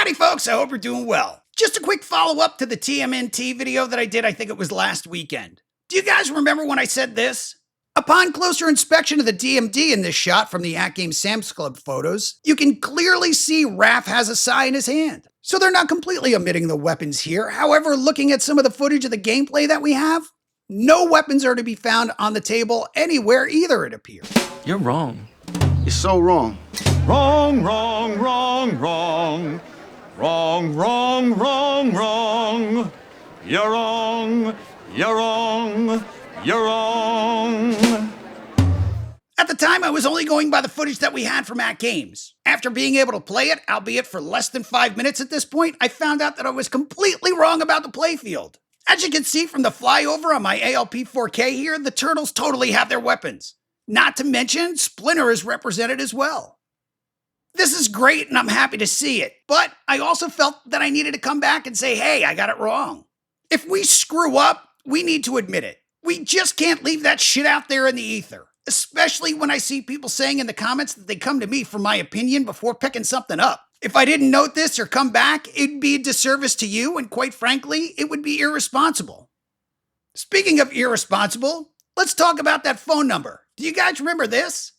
Howdy folks, I hope you're doing well. Just a quick follow-up to the TMNT video that I did, I think it was last weekend. Do you guys remember when I said this? Upon closer inspection of the DMD in this shot from the AtGames Sam's Club photos, you can clearly see Raph has a sai in his hand. So they're not completely omitting the weapons here. However, looking at some of the footage of the gameplay that we have, no weapons are to be found on the table anywhere either, it appears. You're wrong. You're so wrong. Wrong, wrong, wrong, wrong. Wrong, wrong, wrong, wrong. You're wrong, you're wrong, you're wrong. At the time, I was only going by the footage that we had from AtGames. After being able to play it, albeit for less than 5 minutes at this point, I found out that I was completely wrong about the playfield. As you can see from the flyover on my ALP 4K here, the turtles totally have their weapons. Not to mention, Splinter is represented as well. This is great and I'm happy to see it, but I also felt that I needed to come back and say, hey, I got it wrong. If we screw up, we need to admit it. We just can't leave that shit out there in the ether, especially when I see people saying in the comments that they come to me for my opinion before picking something up. If I didn't note this or come back, it'd be a disservice to you, and quite frankly, it would be irresponsible. Speaking of irresponsible, let's talk about that phone number. Do you guys remember this?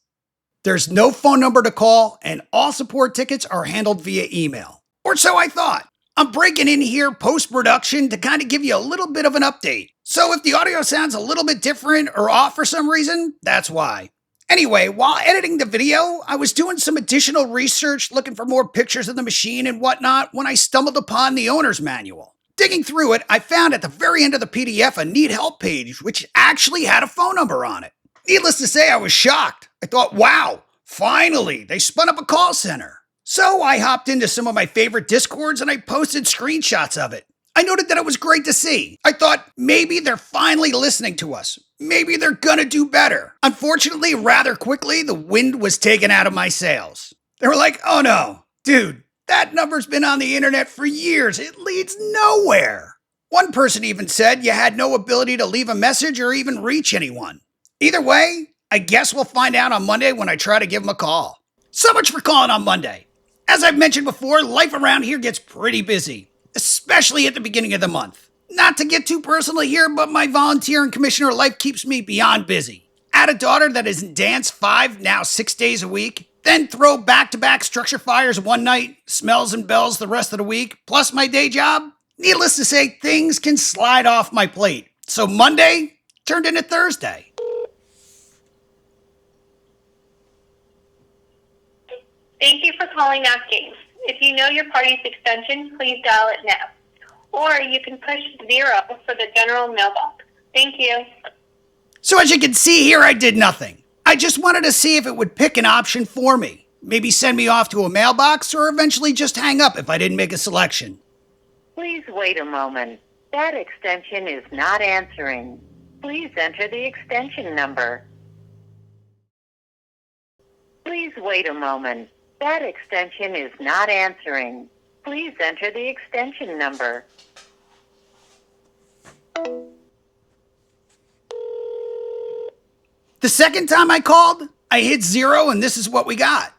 There's no phone number to call, and all support tickets are handled via email. Or so I thought. I'm breaking in here post-production to kind of give you a little bit of an update. So if the audio sounds a little bit different or off for some reason, that's why. Anyway, while editing the video, I was doing some additional research looking for more pictures of the machine and whatnot when I stumbled upon the owner's manual. Digging through it, I found at the very end of the PDF a need help page which actually had a phone number on it. Needless to say, I was shocked. I thought, wow, finally, they spun up a call center. So I hopped into some of my favorite Discords and I posted screenshots of it. I noted that it was great to see. I thought maybe they're finally listening to us. Maybe they're gonna do better. Unfortunately, rather quickly, the wind was taken out of my sails. They were like, oh no, dude, that number's been on the internet for years. It leads nowhere. One person even said you had no ability to leave a message or even reach anyone. Either way, I guess we'll find out on Monday when I try to give them a call. So much for calling on Monday. As I've mentioned before, life around here gets pretty busy, especially at the beginning of the month. Not to get too personal here, but my volunteer and commissioner life keeps me beyond busy. Add a daughter that is in dance 5, now 6 days a week, then throw back-to-back structure fires one night, smells and bells the rest of the week, plus my day job. Needless to say, things can slide off my plate. So Monday turned into Thursday. Thank you for calling AtGames. If you know your party's extension, please dial it now. Or you can push 0 for the general mailbox. Thank you. So as you can see here, I did nothing. I just wanted to see if it would pick an option for me. Maybe send me off to a mailbox or eventually just hang up if I didn't make a selection. Please wait a moment. That extension is not answering. Please enter the extension number. Please wait a moment. That extension is not answering. Please enter the extension number. The second time I called, I hit 0 and this is what we got.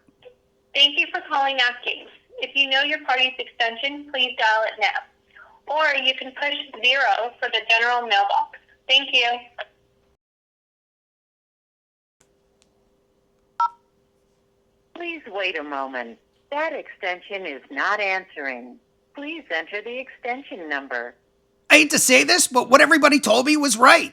Thank you for calling AtGames. If you know your party's extension, please dial it now. Or you can push 0 for the general mailbox. Thank you. Please wait a moment. That extension is not answering. Please enter the extension number. I hate to say this, but what everybody told me was right.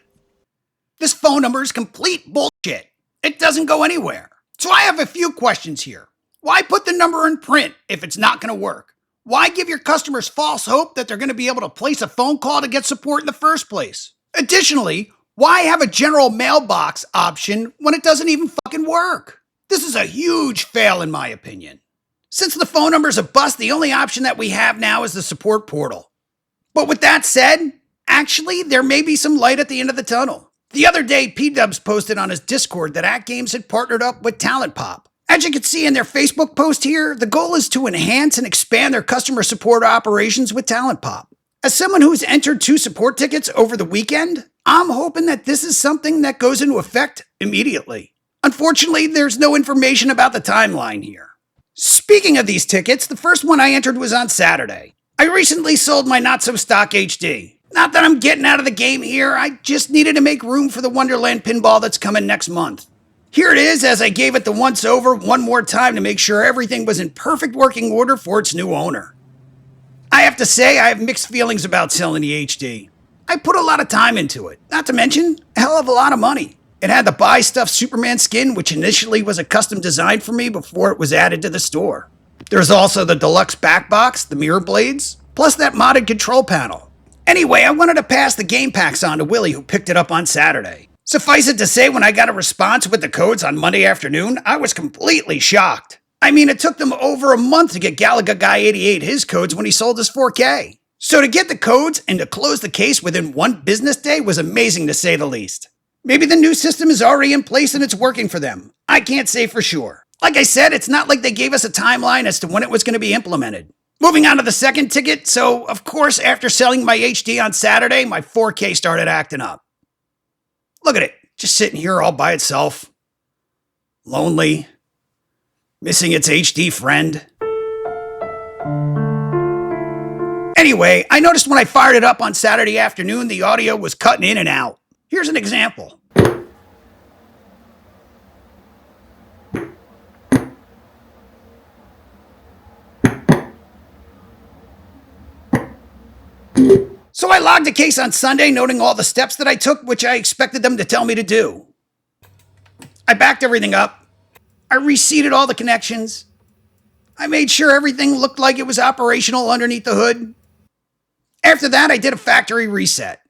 This phone number is complete bullshit. It doesn't go anywhere. So I have a few questions here. Why put the number in print if it's not going to work? Why give your customers false hope that they're going to be able to place a phone call to get support in the first place? Additionally, why have a general mailbox option when it doesn't even fucking work? This is a huge fail in my opinion. Since the phone number's a bust, the only option that we have now is the support portal. But with that said, actually, there may be some light at the end of the tunnel. The other day, P-Dubs posted on his Discord that AtGames had partnered up with TalentPop. As you can see in their Facebook post here, the goal is to enhance and expand their customer support operations with TalentPop. As someone who's entered 2 support tickets over the weekend, I'm hoping that this is something that goes into effect immediately. Unfortunately, there's no information about the timeline here. Speaking of these tickets, the first one I entered was on Saturday. I recently sold my not-so-stock HD. Not that I'm getting out of the game here, I just needed to make room for the Wonderland pinball that's coming next month. Here it is as I gave it the once-over one more time to make sure everything was in perfect working order for its new owner. I have to say I have mixed feelings about selling the HD. I put a lot of time into it, not to mention a hell of a lot of money. It had the buy stuff Superman skin, which initially was a custom design for me before it was added to the store. There's also the deluxe back box, the mirror blades, plus that modded control panel. Anyway, I wanted to pass the game packs on to Willie, who picked it up on Saturday. Suffice it to say, when I got a response with the codes on Monday afternoon, I was completely shocked. I mean, it took them over a month to get Galaga Guy 88 his codes when he sold his 4K. So to get the codes and to close the case within one business day was amazing to say the least. Maybe the new system is already in place and it's working for them. I can't say for sure. Like I said, it's not like they gave us a timeline as to when it was going to be implemented. Moving on to the second ticket, so of course after selling my HD on Saturday, my 4K started acting up. Look at it, just sitting here all by itself. Lonely. Missing its HD friend. Anyway, I noticed when I fired it up on Saturday afternoon, the audio was cutting in and out. Here's an example. So I logged the case on Sunday, noting all the steps that I took, which I expected them to tell me to do. I backed everything up. I reseated all the connections. I made sure everything looked like it was operational underneath the hood. After that, I did a factory reset.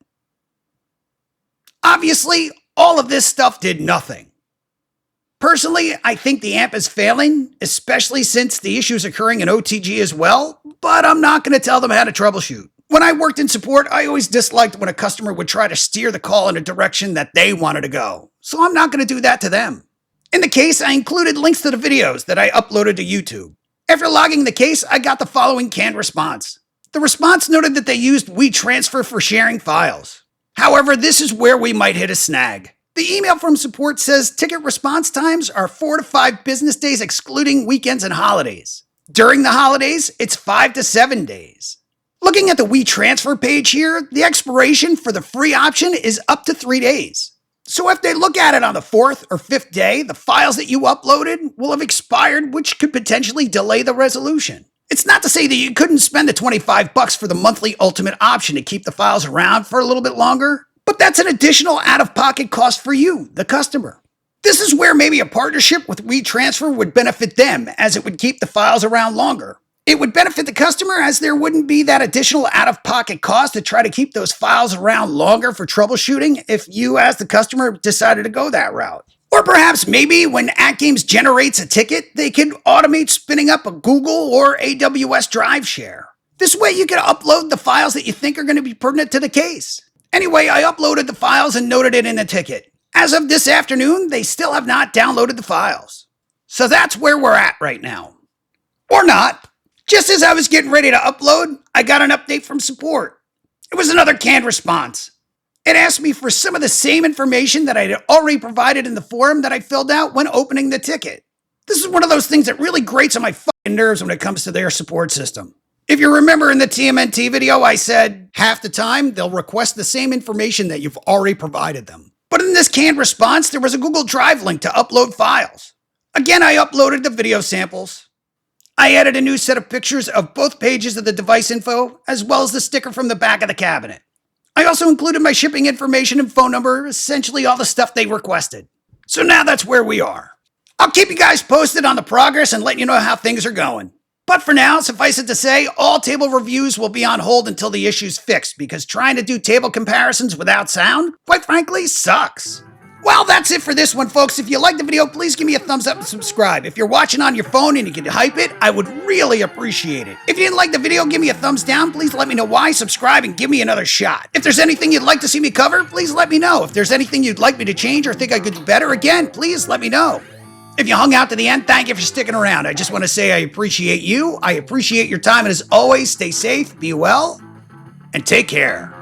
Obviously, all of this stuff did nothing. Personally, I think the amp is failing, especially since the issue's occurring in OTG as well, but I'm not going to tell them how to troubleshoot. When I worked in support, I always disliked when a customer would try to steer the call in a direction that they wanted to go, so I'm not going to do that to them. In the case, I included links to the videos that I uploaded to YouTube. After logging the case, I got the following canned response. The response noted that they used WeTransfer for sharing files. However, this is where we might hit a snag. The email from support says ticket response times are 4 to 5 business days excluding weekends and holidays. During the holidays, it's 5 to 7 days. Looking at the WeTransfer page here, the expiration for the free option is up to 3 days. So if they look at it on the 4th or 5th day, the files that you uploaded will have expired, which could potentially delay the resolution. It's not to say that you couldn't spend the $25 for the monthly ultimate option to keep the files around for a little bit longer, but that's an additional out-of-pocket cost for you, the customer. This is where maybe a partnership with WeTransfer would benefit them, as it would keep the files around longer. It would benefit the customer as there wouldn't be that additional out-of-pocket cost to try to keep those files around longer for troubleshooting if you, as the customer, decided to go that route. Or perhaps maybe when AtGames generates a ticket, they could automate spinning up a Google or AWS Drive share. This way you can upload the files that you think are going to be pertinent to the case. Anyway, I uploaded the files and noted it in the ticket. As of this afternoon, they still have not downloaded the files. So that's where we're at right now. Or not. Just as I was getting ready to upload, I got an update from support. It was another canned response. It asked me for some of the same information that I had already provided in the form that I filled out when opening the ticket. This is one of those things that really grates on my fucking nerves when it comes to their support system. If you remember in the TMNT video, I said half the time they'll request the same information that you've already provided them. But in this canned response, there was a Google Drive link to upload files. Again, I uploaded the video samples. I added a new set of pictures of both pages of the device info, as well as the sticker from the back of the cabinet. I also included my shipping information and phone number, essentially all the stuff they requested. So now that's where we are. I'll keep you guys posted on the progress and let you know how things are going. But for now, suffice it to say, all table reviews will be on hold until the issue's fixed, because trying to do table comparisons without sound, quite frankly, sucks. Well, that's it for this one, folks. If you liked the video, please give me a thumbs up and subscribe. If you're watching on your phone and you can hype it, I would really appreciate it. If you didn't like the video, give me a thumbs down. Please let me know why, subscribe, and give me another shot. If there's anything you'd like to see me cover, please let me know. If there's anything you'd like me to change or think I could do better, again, please let me know. If you hung out to the end, thank you for sticking around. I just want to say I appreciate you. I appreciate your time, and as always, stay safe, be well, and take care.